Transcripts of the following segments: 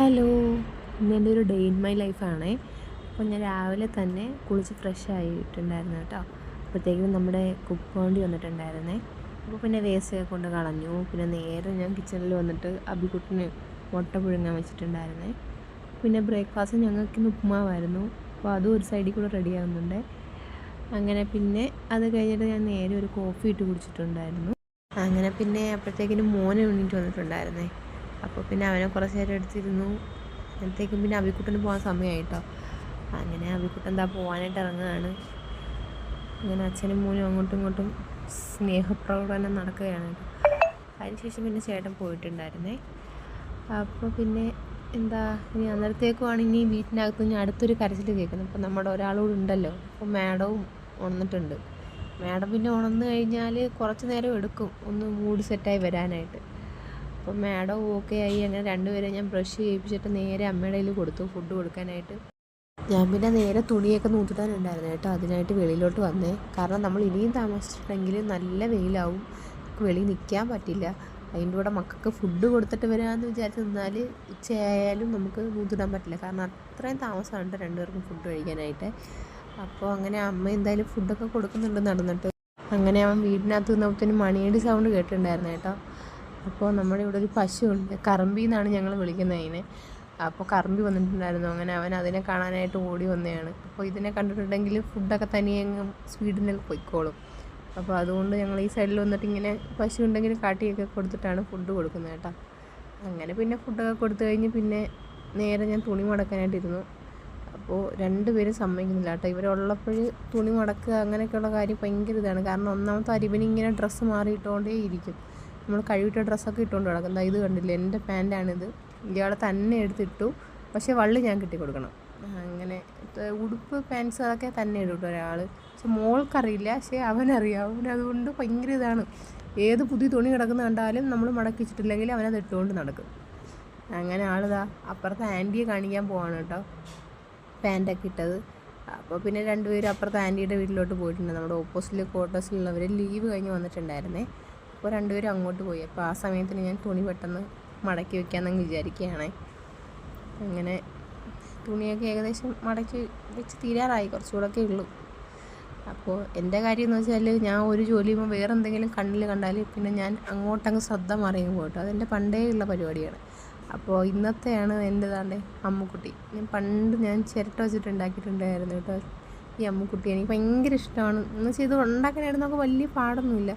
Hello, ഇന്നെൻ്റെ ഒരു day in my ലൈഫാണേ. അപ്പോൾ ഞാൻ രാവിലെ തന്നെ കുളിച്ച് ഫ്രഷ് ആയിട്ടുണ്ടായിരുന്നു കേട്ടോ. അപ്പോഴത്തേക്കും നമ്മുടെ കുക്ക് വണ്ടി വന്നിട്ടുണ്ടായിരുന്നേ. അപ്പോൾ പിന്നെ വേസ്റ്റൊക്കെ കൊണ്ട് കളഞ്ഞു. പിന്നെ നേരെ ഞാൻ കിച്ചണിൽ വന്നിട്ട് അബിക്കുട്ടിന് മുട്ട പുഴുങ്ങാൻ വെച്ചിട്ടുണ്ടായിരുന്നേ. പിന്നെ ബ്രേക്ക്ഫാസ്റ്റ് ഞങ്ങൾക്കിന്ന് ഉപ്പുമാവായിരുന്നു. അപ്പോൾ അതും ഒരു സൈഡിൽ കൂടെ റെഡി ആകുന്നുണ്ട്. അങ്ങനെ പിന്നെ അത് കഴിഞ്ഞിട്ട് ഞാൻ നേരെ ഒരു കോഫി ഇട്ട് കുടിച്ചിട്ടുണ്ടായിരുന്നു. അങ്ങനെ പിന്നെ അപ്പോഴത്തേക്കിനും മോനെ എണീറ്റ് വന്നിട്ടുണ്ടായിരുന്നേ. അപ്പോൾ പിന്നെ അവനെ കുറച്ച് നേരം എടുത്തിരുന്നു. അപ്പോഴത്തേക്കും പിന്നെ അബിക്കുട്ടന് പോകാൻ സമയമായിട്ടോ. അങ്ങനെ അബിക്കുട്ടൻ എന്താ പോകാനായിട്ട് ഇറങ്ങുകയാണ്. അങ്ങനെ അച്ഛനും മോനും അങ്ങോട്ടും ഇങ്ങോട്ടും സ്നേഹപ്രകടനം നടക്കുകയാണ് കേട്ടോ. അതിനുശേഷം പിന്നെ ചേട്ടൻ പോയിട്ടുണ്ടായിരുന്നേ. അപ്പോൾ പിന്നെ എന്താ ഇനി അന്നേരത്തേക്കുമാണ് ഇനി വീട്ടിനകത്ത് ഇനി അടുത്തൊരു കരച്ചിൽ കേൾക്കുന്നത്. അപ്പോൾ നമ്മുടെ ഒരാളോട് ഉണ്ടല്ലോ. അപ്പോൾ മാഡവും ഉണർന്നിട്ടുണ്ട്. മാഡം പിന്നെ ഉണർന്നു കഴിഞ്ഞാൽ കുറച്ച് നേരം എടുക്കും ഒന്ന് മൂഡ് സെറ്റായി വരാനായിട്ട്. അപ്പോൾ മാഡം ഓക്കെ ആയി. അങ്ങനെ രണ്ടുപേരെയും ഞാൻ ബ്രഷ് ചെയ്യിപ്പിച്ചിട്ട് നേരെ അമ്മയുടെ കയ്യിൽ കൊടുത്തു ഫുഡ് കൊടുക്കാനായിട്ട്. ഞാൻ പിന്നെ നേരെ തുണിയൊക്കെ നൂറ്റിടാനുണ്ടായിരുന്നു കേട്ടോ. അതിനായിട്ട് വെളിയിലോട്ട് വന്നേ. കാരണം നമ്മൾ ഇനിയും താമസിച്ചിട്ടുണ്ടെങ്കിൽ നല്ല വെയിലാവും, നമുക്ക് വെളിയിൽ നിൽക്കാൻ പറ്റില്ല. അതിൻ്റെ കൂടെ മക്കൾക്ക് ഫുഡ് കൊടുത്തിട്ട് വരാമെന്ന് വിചാരിച്ച് നിന്നാൽ ഉച്ചയായാലും നമുക്ക് നൂറ്റിടാൻ പറ്റില്ല. കാരണം അത്രയും താമസമുണ്ട് രണ്ടുപേർക്കും ഫുഡ് കഴിക്കാനായിട്ട്. അപ്പോൾ അങ്ങനെ അമ്മ എന്തായാലും ഫുഡൊക്കെ കൊടുക്കുന്നുണ്ട് നടന്നിട്ട്. അങ്ങനെ അവൻ വീടിനകത്ത് നിന്നപ്പോഴത്തേനും മണിയുടെ സൗണ്ട് കേട്ടിട്ടുണ്ടായിരുന്നു കേട്ടോ. അപ്പോൾ നമ്മുടെ ഇവിടെ ഒരു പശുവുണ്ട്, കറമ്പി എന്നാണ് ഞങ്ങൾ വിളിക്കുന്നത് അതിനെ. അപ്പോൾ കറമ്പി വന്നിട്ടുണ്ടായിരുന്നു. അങ്ങനെ അവൻ അതിനെ കാണാനായിട്ട് ഓടി വന്നതാണ്. അപ്പോൾ ഇതിനെ കണ്ടിട്ടുണ്ടെങ്കിൽ ഫുഡൊക്കെ തനിയെ സ്പീഡിൽ പൊയ്ക്കോളും. അപ്പോൾ അതുകൊണ്ട് ഞങ്ങൾ ഈ സൈഡിൽ വന്നിട്ട് ഇങ്ങനെ പശു ഉണ്ടെങ്കിൽ കാട്ടിയൊക്കെ കൊടുത്തിട്ടാണ് ഫുഡ് കൊടുക്കുന്നത് കേട്ടോ. അങ്ങനെ പിന്നെ ഫുഡൊക്കെ കൊടുത്തു കഴിഞ്ഞ് പിന്നെ നേരെ ഞാൻ തുണി മടക്കാനായിട്ടിരുന്നു. അപ്പോൾ രണ്ടുപേരും സമ്മതിക്കുന്നില്ല കേട്ടോ. ഇവരുള്ളപ്പോൾ തുണി മടക്കുക അങ്ങനെയൊക്കെയുള്ള കാര്യം ഭയങ്കര ഇതാണ്. കാരണം ഒന്നാമത്തെ അരിവിനിങ്ങനെ ഡ്രസ്സ് മാറിയിട്ടുകൊണ്ടേ ഇരിക്കും. നമ്മൾ കഴിവിട്ട ഡ്രസ്സൊക്കെ ഇട്ടുകൊണ്ട് കിടക്കുന്നത്. ഇത് കണ്ടില്ല, എൻ്റെ പാൻറ്റാണിത്. ഇയാൾ തന്നെ എടുത്തിട്ടു. പക്ഷേ വള്ളി ഞാൻ കിട്ടി കൊടുക്കണം. അങ്ങനെ ഉടുപ്പ് പാൻസ് അതൊക്കെ തന്നെ ഇടും ഒരാൾ. പക്ഷെ മോൾക്കറിയില്ല, പക്ഷേ അവനറിയാം. അവനതുകൊണ്ട് ഭയങ്കര ഇതാണ്. ഏത് പുതിയ തുണി കിടക്കുന്ന കണ്ടാലും നമ്മൾ മടക്കി വെച്ചിട്ടില്ലെങ്കിൽ അവനത് ഇട്ടുകൊണ്ട് നടക്കും. അങ്ങനെ ആളിതാ അപ്പുറത്തെ ആൻറ്റിയെ കാണിക്കാൻ പോവാണ് കേട്ടോ, പാൻറ്റൊക്കെ ഇട്ടത്. അപ്പോൾ പിന്നെ രണ്ടുപേരും അപ്പുറത്തെ ആൻറ്റിയുടെ വീട്ടിലോട്ട് പോയിട്ടുണ്ട്. നമ്മുടെ ഓപ്പോസിറ്റ് ക്വാർട്ടേഴ്സിലുള്ളവർ ലീവ് കഴിഞ്ഞ് വന്നിട്ടുണ്ടായിരുന്നേ. അപ്പോൾ രണ്ടുപേരും അങ്ങോട്ട് പോയി. അപ്പോൾ ആ സമയത്തിന് ഞാൻ തുണി പെട്ടെന്ന് മടക്കി വയ്ക്കാമെന്നങ്ങ് വിചാരിക്കുകയാണേ. അങ്ങനെ തുണിയൊക്കെ ഏകദേശം മടക്കി വെച്ച് തീരാറായി, കുറച്ചുകൂടെയൊക്കെ ഉള്ളൂ. അപ്പോൾ എൻ്റെ കാര്യം എന്ന് വെച്ചാൽ ഞാൻ ഒരു ജോലി ചെയ്യുമ്പോൾ വേറെ എന്തെങ്കിലും കണ്ണിൽ കണ്ടാൽ പിന്നെ ഞാൻ അങ്ങോട്ടങ്ങ് ശ്രദ്ധ മറിയും പോട്ടോ. അതെൻ്റെ പണ്ടേ ഉള്ള പരിപാടിയാണ്. അപ്പോൾ ഇന്നത്തെയാണ് എൻ്റെ താണ്ടെ അമ്മുക്കുട്ടി. ഞാൻ ചിരട്ട വെച്ചിട്ട് ഉണ്ടാക്കിയിട്ടുണ്ടായിരുന്നു കേട്ടോ ഈ അമ്മുക്കുട്ടി. എനിക്ക് ഭയങ്കര ഇഷ്ടമാണ്. എന്ന് വെച്ചാൽ ഇത് ഉണ്ടാക്കാനായിട്ട് നമുക്ക് വലിയ പാടൊന്നുമില്ല.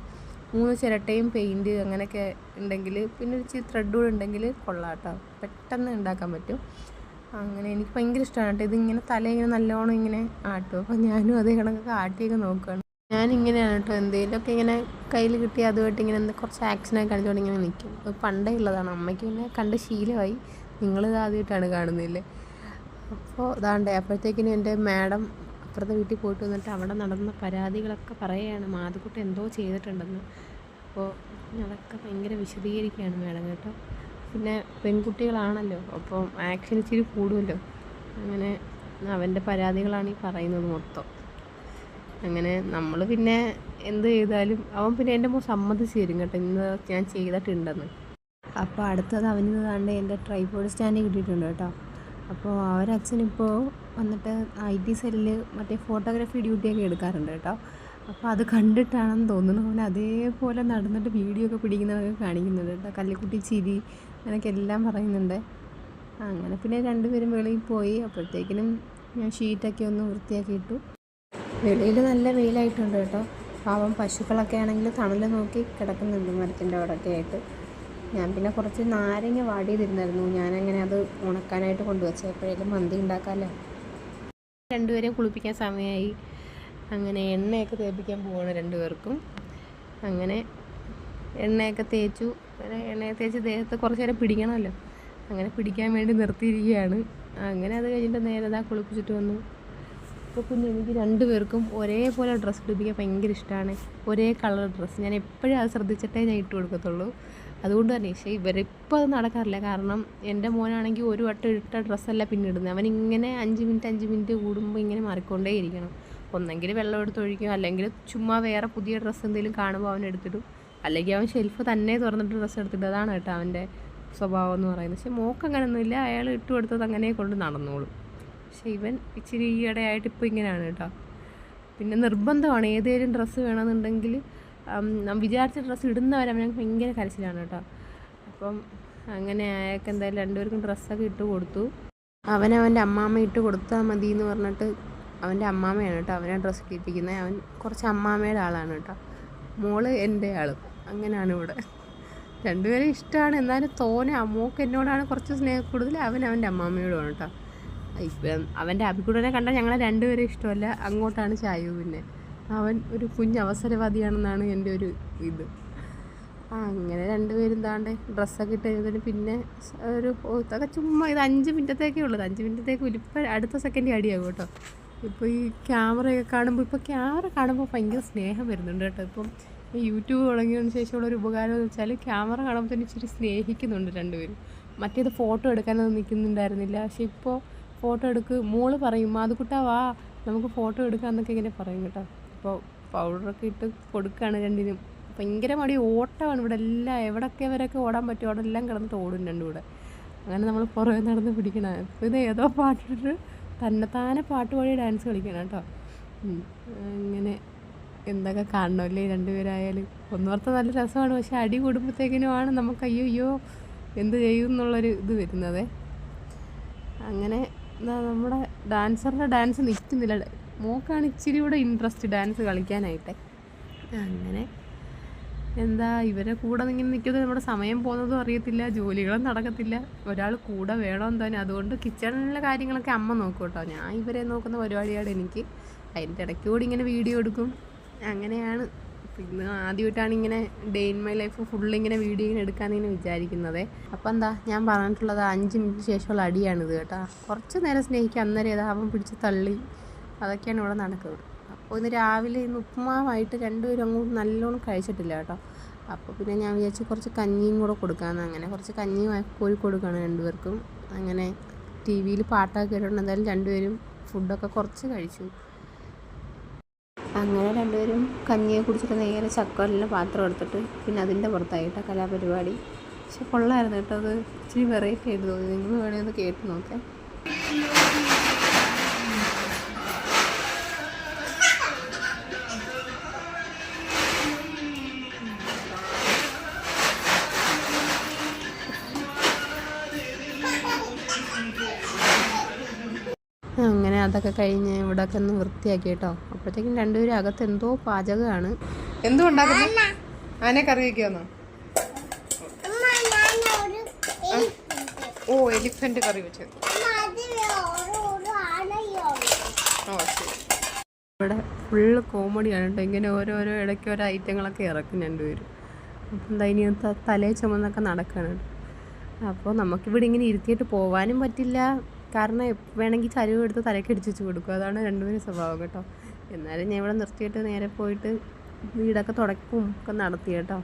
3 ചിരട്ടയും പെയിൻറ്റ് അങ്ങനെയൊക്കെ ഉണ്ടെങ്കിൽ പിന്നെ ഒരു ഇച്ചിരി ത്രെഡ് കൂടെ ഉണ്ടെങ്കിൽ കൊള്ളാം കേട്ടോ. പെട്ടെന്ന് ഉണ്ടാക്കാൻ പറ്റും. അങ്ങനെ എനിക്ക് ഭയങ്കര ഇഷ്ടമാണ് കേട്ടോ. ഇതിങ്ങനെ തലയിങ്ങനെ നല്ലോണം ഇങ്ങനെ ആട്ടും. അപ്പോൾ ഞാനും അതേ കണക്കൊക്കെ ആട്ടിയൊക്കെ നോക്കുകയാണ്. ഞാനിങ്ങനെയാണ് കേട്ടോ, എന്തെങ്കിലുമൊക്കെ ഇങ്ങനെ കയ്യിൽ കിട്ടി അതുമായിട്ട് ഇങ്ങനെ കുറച്ച് ആക്ഷനൊക്കെ കാണിച്ചുകൊണ്ട് ഇങ്ങനെ നിൽക്കും. അത് പണ്ടേ ഉള്ളതാണ്. അമ്മയ്ക്ക് പിന്നെ കണ്ട് ശീലമായി. നിങ്ങളിത് ആദ്യമായിട്ടാണ് കാണുന്നില്ലേ. അപ്പോൾ ഇതാണ്ടേ അപ്പോഴത്തേക്കിനും എൻ്റെ മാഡം അപ്പുറത്തെ വീട്ടിൽ പോയിട്ട് വന്നിട്ട് അവിടെ നടന്ന പരാതികളൊക്കെ പറയുകയാണ്. മാധുക്കുട്ടി എന്തോ ചെയ്തിട്ടുണ്ടെന്ന്. അപ്പോൾ അതൊക്കെ ഭയങ്കര വിശദീകരിക്കുകയാണ് മാഡം കേട്ടോ. പിന്നെ പെൺകുട്ടികളാണല്ലോ, അപ്പോൾ ആക്ഷൻ ഇച്ചിരി കൂടുമല്ലോ. അങ്ങനെ അവൻ്റെ പരാതികളാണ് ഈ പറയുന്നത് മൊത്തം. അങ്ങനെ നമ്മൾ പിന്നെ എന്ത് ചെയ്താലും അവൻ പിന്നെ എൻ്റെ മോൻ സമ്മതിച്ച് തരും കേട്ടോ, ഇന്ന് ഞാൻ ചെയ്തിട്ടുണ്ടെന്ന്. അപ്പോൾ അടുത്തത് അവന് താണ്ട് എൻ്റെ ട്രൈപോഡ് സ്റ്റാൻഡ് കിട്ടിയിട്ടുണ്ട് കേട്ടോ. അപ്പോൾ അവരച്ഛനിപ്പോൾ വന്നിട്ട് IT സെല്ലിൽ മറ്റേ ഫോട്ടോഗ്രാഫി ഡ്യൂട്ടിയൊക്കെ എടുക്കാറുണ്ട് കേട്ടോ. അപ്പോൾ അത് കണ്ടിട്ടാണെന്ന് തോന്നുന്നു അവൻ അതേപോലെ നടന്നിട്ട് വീഡിയോ ഒക്കെ പിടിക്കുന്നതൊക്കെ കാണിക്കുന്നുണ്ട് കേട്ടോ. കല്ലിക്കുട്ടി ചിരി അങ്ങനെയൊക്കെ എല്ലാം പറയുന്നുണ്ട്. അങ്ങനെ പിന്നെ രണ്ടുപേരും വെളിയിൽ പോയി. അപ്പോഴത്തേക്കിനും ഞാൻ ഷീറ്റൊക്കെ ഒന്ന് വൃത്തിയാക്കി ഇട്ടു. വെളിയിൽ നല്ല വെയിലായിട്ടുണ്ട് കേട്ടോ. പാവം പശുക്കളൊക്കെ ആണെങ്കിൽ തണൽ നോക്കി കിടക്കുന്നുണ്ട് മരത്തിൻ്റെ അവിടെയൊക്കെ ആയിട്ട്. ഞാൻ പിന്നെ കുറച്ച് നാരങ്ങ വാടിയതിരുന്നായിരുന്നു, ഞാനങ്ങനെ അത് ഉണക്കാനായിട്ട് കൊണ്ടുവച്ചത്. എപ്പോഴേലും മന്തി ഉണ്ടാക്കാമല്ലോ. രണ്ടുപേരെയും കുളിപ്പിക്കാൻ സമയമായി. അങ്ങനെ എണ്ണയൊക്കെ തേപ്പിക്കാൻ പോവാണ് രണ്ടുപേർക്കും. അങ്ങനെ എണ്ണയൊക്കെ തേച്ചു. അങ്ങനെ എണ്ണയൊക്കെ തേച്ച് ദേഹത്ത് കുറച്ച് നേരം പിടിക്കണമല്ലോ, അങ്ങനെ പിടിക്കാൻ വേണ്ടി നിർത്തിയിരിക്കുകയാണ്. അങ്ങനെ അത് കഴിഞ്ഞിട്ട് നേരെ കുളിപ്പിച്ചിട്ട് വന്നു. അപ്പോൾ പിന്നെ എനിക്ക് രണ്ടുപേർക്കും ഒരേപോലെ ഡ്രസ്സ് ഇടിപ്പിക്കാൻ ഭയങ്കര ഇഷ്ടമാണ്. ഒരേ കളർ ഡ്രസ്സ് ഞാൻ എപ്പോഴും അത് ശ്രദ്ധിച്ചിട്ടേ ഞാൻ ഇട്ട് കൊടുക്കത്തുള്ളൂ. അതുകൊണ്ട് തന്നെ പക്ഷേ ഇവരിപ്പോൾ അത് നടക്കാറില്ല. കാരണം എൻ്റെ മോനാണെങ്കിൽ ഒരു വട്ടം ഇട്ട ഡ്രസ്സല്ല പിന്നെ ഇടുന്നത്. അവനിങ്ങനെ 5 മിനിറ്റ് കൂടുമ്പോൾ ഇങ്ങനെ മാറിക്കൊണ്ടേ ഇരിക്കണം. ഒന്നെങ്കിൽ വെള്ളം എടുത്ത് ഒഴിക്കും, അല്ലെങ്കിൽ ചുമ്മാ വേറെ പുതിയ ഡ്രസ്സ് എന്തെങ്കിലും കാണുമ്പോൾ അവൻ എടുത്തിടും, അല്ലെങ്കിൽ അവൻ ഷെൽഫ് തന്നെ തുറന്നിട്ട് ഡ്രസ്സ് എടുത്തിട്ട്. അതാണ് കേട്ടോ അവൻ്റെ സ്വഭാവം എന്ന് പറയുന്നത്. പക്ഷെ മോക്ക് അങ്ങനെയൊന്നുമില്ല, അയാൾ ഇട്ട് കൊടുത്തത് അങ്ങനെ കൊണ്ട് നടന്നോളും. പക്ഷെ ഇവൻ ഇച്ചിരി ഈയിടെയായിട്ട് ഇപ്പോൾ ഇങ്ങനെയാണ് കേട്ടോ. പിന്നെ നിർബന്ധമാണ് ഏതെങ്കിലും ഡ്രസ്സ് വേണമെന്നുണ്ടെങ്കിൽ വിചാരിച്ച ഡ്രസ്സ് ഇടുന്നവരെ അവനക്ക് ഭയങ്കര കരച്ചിലാണ് കേട്ടോ. അപ്പം അങ്ങനെ അയാൾക്ക് എന്തായാലും രണ്ടുപേർക്കും ഡ്രസ്സൊക്കെ ഇട്ട് കൊടുത്തു. അവൻ്റെ അമ്മാമ്മ ഇട്ട് കൊടുത്താൽ മതി എന്ന് പറഞ്ഞിട്ട് അവൻ്റെ അമ്മാമ്മയാണ് കേട്ടോ അവനെ ഡ്രസ്സ് ഇട്ടിരിക്കുന്നത്. അവൻ കുറച്ച് അമ്മാമ്മയുടെ ആളാണ് കേട്ടോ, മോള് എൻ്റെ ആളും. അങ്ങനെയാണ് ഇവിടെ. രണ്ടുപേരും ഇഷ്ടമാണ്, എന്നാലും മോക്ക് എന്നോടാണ് കുറച്ച് സ്നേഹം കൂടുതൽ, അവൻ്റെ അമ്മാമ്മയോടുമാണ് കേട്ടോ. ഇപ്പം അവൻ്റെ അഭികൂടനെ കണ്ടാൽ ഞങ്ങളെ രണ്ടുപേരും ഇഷ്ടമല്ല, അങ്ങോട്ടാണ് ചായു. പിന്നെ അവൻ ഒരു അവസരവാദിയാണെന്നാണ് എൻ്റെ ഒരു ഇത്. അങ്ങനെ രണ്ടുപേരും താണ്ട് ഡ്രസ്സൊക്കെ ഇട്ട് കഴിഞ്ഞതിന് പിന്നെ ഒരു ഇതൊക്കെ ചുമ്മാ ഇത് 5 മിനിറ്റത്തേക്കേ ഉള്ളത്. 5 മിനിറ്റത്തേക്ക് ഇപ്പം അടുത്ത സെക്കൻഡ് അടിയാകും കേട്ടോ. ഇപ്പോൾ ഈ ക്യാമറയൊക്കെ കാണുമ്പോൾ ക്യാമറ കാണുമ്പോൾ ഭയങ്കര സ്നേഹം വരുന്നുണ്ട് കേട്ടോ. ഇപ്പം ഈ യൂട്യൂബ് തുടങ്ങിയതിന് ശേഷമുള്ളൊരു ഉപകാരം എന്ന് വെച്ചാൽ ക്യാമറ കാണുമ്പോൾ തന്നെ ഇച്ചിരി സ്നേഹിക്കുന്നുണ്ട് രണ്ടുപേരും. മറ്റേത് ഫോട്ടോ എടുക്കാനൊന്നും നിൽക്കുന്നുണ്ടായിരുന്നില്ല. പക്ഷെ ഇപ്പോൾ ഫോട്ടോ മോള് പറയും മാതുക്കുട്ടാ വാ നമുക്ക് ഫോട്ടോ എടുക്കാമെന്നൊക്കെ ഇങ്ങനെ പറയും കേട്ടോ. ഇപ്പോൾ പൗഡറൊക്കെ ഇട്ട് കൊടുക്കുകയാണ് രണ്ടിനും. ഭയങ്കര മടി, ഓട്ടമാണ് ഇവിടെ എല്ലാം. എവിടെയൊക്കെ വരെയൊക്കെ ഓടാൻ പറ്റും അവിടെ എല്ലാം കിടന്നിട്ട് ഓടും രണ്ടും കൂടെ. അങ്ങനെ നമ്മൾ പുറമെ നടന്ന് പിടിക്കണം. ഇപ്പോൾ ഇത് ഏതോ പാട്ടിട്ട് തന്നെത്താനെ പാട്ട് പാടി ഡാൻസ് കളിക്കണം കേട്ടോ. അങ്ങനെ എന്തൊക്കെ കാണണമല്ലേ രണ്ടുപേരായാലും. ഒന്നോർത്ത് നല്ല രസമാണ്, പക്ഷെ അടി കൂടുമ്പോഴത്തേക്കിനുമാണ് നമുക്ക് അയ്യോ എന്ത് ചെയ്യും എന്നുള്ളൊരു ഇത് വരുന്നത്. അങ്ങനെ നമ്മുടെ ഡാൻസറിൻ്റെ ഡാൻസ് നിൽക്കുന്നില്ല. മോക്കാണ് ഇച്ചിരി കൂടെ ഇൻട്രസ്റ്റ് ഡാൻസ് കളിക്കാനായിട്ട്. അങ്ങനെ ഇവരെ കൂടെ ഇങ്ങനെ നിൽക്കുന്നത് നമ്മുടെ സമയം പോകുന്നതും അറിയത്തില്ല, ജോലികളും നടക്കത്തില്ല. ഒരാൾ കൂടെ വേണമെന്ന് തന്നെ. അതുകൊണ്ട് കിച്ചണിലെ കാര്യങ്ങളൊക്കെ അമ്മ നോക്കും കേട്ടോ. ഞാൻ ഇവരെ നോക്കുന്ന പരിപാടിയാണ് എനിക്ക്. അതിൻ്റെ ഇടയ്ക്ക് കൂടി ഇങ്ങനെ വീഡിയോ എടുക്കും. അങ്ങനെയാണ്. പിന്നെ ആദ്യമായിട്ടാണ് ഇങ്ങനെ ഡേ ഇൻ മൈ ലൈഫ് ഫുള്ളിങ്ങനെ വീഡിയോ ഇങ്ങനെ എടുക്കാമെന്നിങ്ങനെ വിചാരിക്കുന്നത്. അപ്പം ഞാൻ പറഞ്ഞിട്ടുള്ളത് 5 മിനിറ്റ് ശേഷമുള്ള അടിയാണിത് കേട്ടോ. കുറച്ച് നേരം സ്നേഹിക്കുക, അന്നേരം അവൻ പിടിച്ച് തള്ളി, അതൊക്കെയാണ് ഇവിടെ നടക്കുന്നത്. അപ്പോൾ ഇന്ന് രാവിലെ ഉപ്പുമാവായിട്ട് രണ്ടുപേരും അങ്ങോട്ട് നല്ലോണം കഴിച്ചിട്ടില്ല കേട്ടോ. അപ്പോൾ പിന്നെ ഞാൻ വിചാരിച്ചു കുറച്ച് കഞ്ഞിയും കൂടെ കൊടുക്കാമെന്ന്. അങ്ങനെ കുറച്ച് കഞ്ഞിയും കോരി കൊടുക്കുകയാണ് രണ്ടുപേർക്കും. അങ്ങനെ ടി വിയിൽ പാട്ടൊക്കെ കേട്ടിട്ടുണ്ട്. എന്തായാലും രണ്ടുപേരും ഫുഡൊക്കെ കുറച്ച് കഴിച്ചു. അങ്ങനെ രണ്ടുപേരും കഞ്ഞിയെ കുടിച്ചിട്ട് നേരെ ചക്കോലിൻ്റെ പാത്രം എടുത്തിട്ട് പിന്നെ അതിൻ്റെ പുറത്തായിട്ടോ കലാപരിപാടി. പക്ഷെ കൊള്ളായിരുന്നു കേട്ടോ, അത് ഇച്ചിരി വെറൈറ്റി ആയിട്ട് തോന്നി. നിങ്ങൾ വേണമെങ്കിൽ ഒന്ന് കേട്ട് നോക്കാം. അങ്ങനെ അതൊക്കെ കഴിഞ്ഞ് ഇവിടെയൊക്കെ ഒന്ന് വൃത്തിയാക്കി കേട്ടോ. അപ്പോഴത്തേക്കും രണ്ടുപേരും അകത്ത് എന്തോ പാചകമാണ്. എന്തോ ഉണ്ടാക്കുന്നത്? ആനെ കറി വയ്ക്കാന്നോ? ഓ എലിഫന്റ് കറി വെച്ചത്. ഓ ശരി. ഇവിടെ ഫുള്ള് കോമഡിയാണ് കേട്ടോ. ഇങ്ങനെ ഓരോരോ ഇടയ്ക്ക് ഓരോ ഐറ്റങ്ങളൊക്കെ ഇറക്കും രണ്ടുപേരും. അപ്പം ഇനി തലേ ചുമന്നൊക്കെ നടക്കുകയാണ്. അപ്പോൾ നമുക്കിവിടെ ഇങ്ങനെ ഇരുത്തിയിട്ട് പോകാനും പറ്റില്ല. കാരണം വേണമെങ്കിൽ ചരിവ് എടുത്ത് തലയ്ക്ക് അടിച്ചു കൊടുക്കും. അതാണ് രണ്ടുപേരും സ്വഭാവം കേട്ടോ. എന്നാലും ഞാൻ ഇവിടെ നിർത്തിയിട്ട് നേരെ പോയിട്ട് വീടൊക്കെ തുടക്കും ഒക്കെ നടത്തി കേട്ടോ.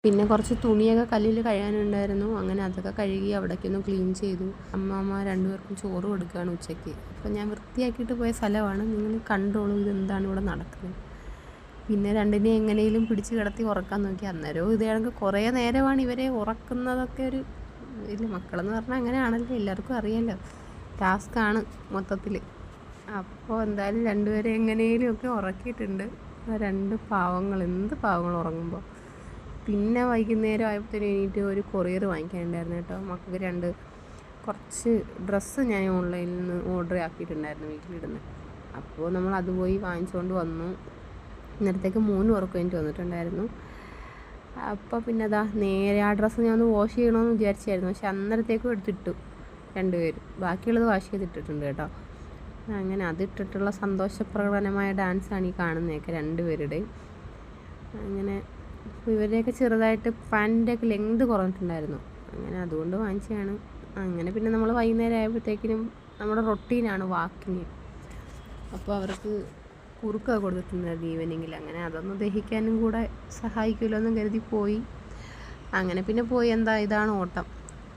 പിന്നെ കുറച്ച് തുണിയൊക്കെ കല്ലിൽ കഴുകാനുണ്ടായിരുന്നു. അങ്ങനെ അതൊക്കെ കഴുകി അവിടേക്കൊന്ന് ക്ലീൻ ചെയ്തു. അമ്മ രണ്ടുപേർക്കും ചോറ് കൊടുക്കുകയാണ് ഉച്ചയ്ക്ക്. അപ്പോൾ ഞാൻ വൃത്തിയാക്കിയിട്ട് പോയ സ്ഥലമാണ്. നിങ്ങൾ കണ്ടോളൂ ഇതെന്താണ് ഇവിടെ നടക്കുന്നത്. പിന്നെ രണ്ടിനെ എങ്ങനെയും പിടിച്ച് കിടത്തി ഉറക്കാൻ നോക്കി. അന്നേരവും ഇതാണെങ്കിൽ കുറേ നേരമാണ് ഇവരെ ഉറക്കുന്നതൊക്കെ. ഒരു ഇല്ല, മക്കളെന്ന് പറഞ്ഞാൽ അങ്ങനെയാണല്ലോ, എല്ലാവർക്കും അറിയാമല്ലോ. ടാസ്ക്കാണ് മൊത്തത്തിൽ. അപ്പോൾ എന്തായാലും രണ്ടുപേരെ എങ്ങനെയും ഒക്കെ ഉറക്കിയിട്ടുണ്ട്. രണ്ട് പാവങ്ങൾ, എന്ത് പാവങ്ങൾ ഉറങ്ങുമ്പോൾ. പിന്നെ വൈകുന്നേരം ആയപ്പോഴത്തേനും എണീറ്റ് ഒരു കൊറിയർ വാങ്ങിക്കാനുണ്ടായിരുന്നു കേട്ടോ. മക്കൾക്ക് കുറച്ച് ഡ്രസ്സ് ഞാൻ ഓൺലൈനിൽ നിന്ന് ഓർഡർ ആക്കിയിട്ടുണ്ടായിരുന്നു വീട്ടിലിടുന്നത്. അപ്പോൾ നമ്മൾ അത് പോയി വാങ്ങിച്ചുകൊണ്ട് വന്നു. ഇന്നലത്തേക്ക് 3 ഉറക്കം എനിക്ക് വന്നിട്ടുണ്ടായിരുന്നു. അപ്പോൾ പിന്നെ നേരെ ആ ഡ്രസ്സ് ഞാൻ ഒന്ന് വാഷ് ചെയ്യണമെന്ന് വിചാരിച്ചായിരുന്നു. പക്ഷെ അന്നേരത്തേക്കും എടുത്തിട്ടു രണ്ടുപേരും. ബാക്കിയുള്ളത് വാഷ് ചെയ്തിട്ടിട്ടുണ്ട് കേട്ടോ. അങ്ങനെ അതിട്ടിട്ടുള്ള സന്തോഷപ്രകടനമായ ഡാൻസാണ് ഈ കാണുന്നതൊക്കെ രണ്ടുപേരുടെയും. അങ്ങനെ ഇവരുടെയൊക്കെ ചെറുതായിട്ട് പാൻറ്റിൻ്റെയൊക്കെ ലെങ്ത് കുറഞ്ഞിട്ടുണ്ടായിരുന്നു. അങ്ങനെ അതുകൊണ്ട് വാങ്ങിച്ചതാണ്. അങ്ങനെ പിന്നെ നമ്മൾ വൈകുന്നേരം ആയപ്പോഴത്തേക്കിനും നമ്മുടെ റൊട്ടീനാണ് വാക്കിങ്. അപ്പോൾ അവർക്ക് കുറുക്കൊക്കെ കൊടുത്തിട്ടുണ്ടായിരുന്നു ഈവനിങ്ങിൽ. അങ്ങനെ അതൊന്ന് ദഹിക്കാനും കൂടെ സഹായിക്കുമല്ലോ എന്ന് കരുതി പോയി. അങ്ങനെ പിന്നെ പോയി ഇതാണ് ഓട്ടം.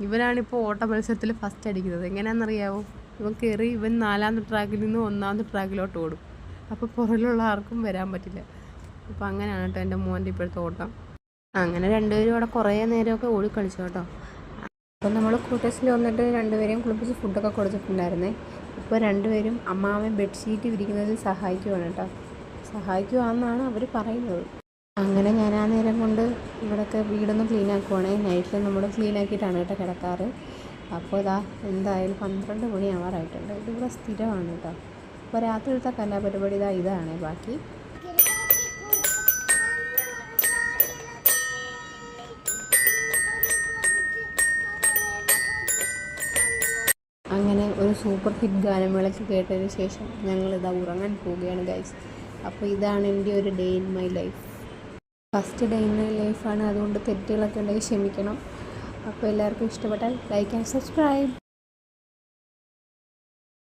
ഇവനാണിപ്പോൾ ഓട്ട മത്സരത്തിൽ ഫസ്റ്റ് അടിക്കുന്നത്. എങ്ങനെയാണെന്നറിയാവോ? ഇവൻ കയറി ഇവൻ 4ാമത്തെ ട്രാക്കിൽ നിന്ന് 1ാമത്തെ ട്രാക്കിലോട്ട് ഓടും. അപ്പോൾ പുറകിലുള്ള ആർക്കും വരാൻ പറ്റില്ല. അപ്പോൾ അങ്ങനെയാണ് കേട്ടോ എൻ്റെ മോൻ്റെ ഇപ്പോഴത്തെ ഓട്ടം. അങ്ങനെ രണ്ടുപേരും അവിടെ കുറേ നേരമൊക്കെ ഓടി കളിച്ചു കേട്ടോ. അപ്പോൾ നമ്മൾ ക്വാർട്ടേഴ്സിൽ വന്നിട്ട് രണ്ടുപേരെയും കുളിപ്പിച്ച് ഫുഡൊക്കെ കൊടുത്തിട്ടുണ്ടായിരുന്നേ. ഇപ്പോൾ രണ്ടുപേരും അമ്മാവൻ ബെഡ്ഷീറ്റ് വിരിക്കുന്നതിൽ സഹായിക്കുവാണ് കേട്ടോ. സഹായിക്കുവാന്നാണ് അവർ പറയുന്നത്. അങ്ങനെ ഞാൻ ആ നേരം കൊണ്ട് ഇവിടെയൊക്കെ വീടൊന്ന് ക്ലീൻ ആക്കുവാണേ. നൈറ്റിൽ നമ്മൾ ക്ലീൻ ആക്കിയിട്ടാണ് കേട്ടോ കിടക്കാറ്. അപ്പോൾ ഇതാ എന്തായാലും 12 മണി ആവാറായിട്ടുണ്ട്. ഇതിവിടെ സ്ഥിരമാണ് കേട്ടോ. അപ്പോൾ രാത്രിയിലത്തെ കലാപരിപാടി ഇതാണ് ബാക്കി. അങ്ങനെ ഒരു സൂപ്പർ ഹിറ്റ് ഗാനമേളയ്ക്ക് കേട്ടതിന് ശേഷം ഞങ്ങളിതാ ഉറങ്ങാൻ പോവുകയാണ് ഗൈസ്. അപ്പോൾ ഇതാണ് എൻ്റെ ഒരു day in my life. First day in my ലൈഫാണ്, അതുകൊണ്ട് തെറ്റുകളൊക്കെ ഉണ്ടെങ്കിൽ ക്ഷമിക്കണം. അപ്പോൾ എല്ലാവർക്കും ഇഷ്ടപ്പെട്ടാൽ ലൈക്ക് ആൻഡ് സബ്സ്ക്രൈബ്.